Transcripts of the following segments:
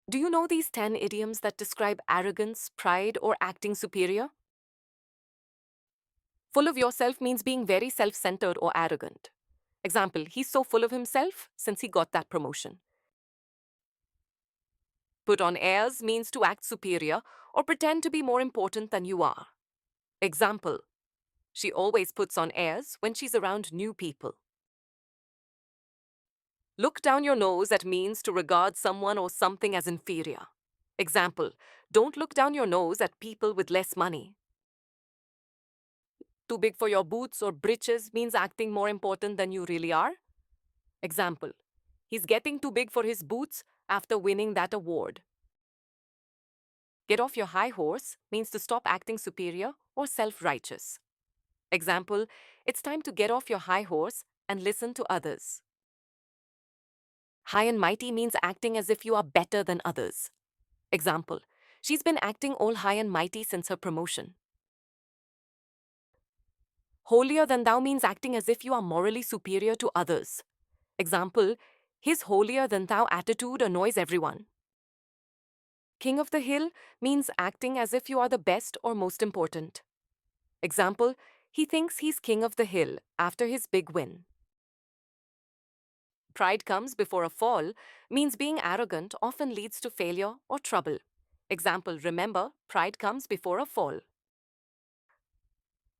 Do you know these 10 idioms that describe arrogance, pride, or acting superior? Full of yourself means being very self centered or arrogant. Example, he's so full of himself since he got that promotion. Put on airs means to act superior or pretend to be more important than you are. Example, she always puts on airs when she's around new people. Look down your nose at means to regard someone or something as inferior. Example, don't look down your nose at people with less money. Too big for your boots or britches means acting more important than you really are. Example, he's getting too big for his boots after winning that award. Get off your high horse means to stop acting superior or self-righteous. Example, it's time to get off your high horse and listen to others. High and mighty means acting as if you are better than others. Example, she's been acting all high and mighty since her promotion. Holier than thou means acting as if you are morally superior to others. Example, his holier than thou attitude annoys everyone. King of the hill means acting as if you are the best or most important. Example, he thinks he's king of the hill after his big win. Pride comes before a fall means being arrogant often leads to failure or trouble. Example, remember, pride comes before a fall.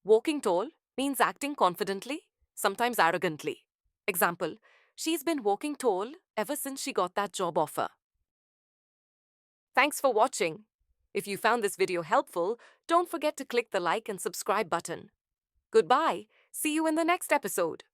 Walking tall means acting confidently, sometimes arrogantly. Example, she's been walking tall ever since she got that job offer. Thanks for watching. If you found this video helpful, don't forget to click the like and subscribe button. Goodbye. See you in the next episode.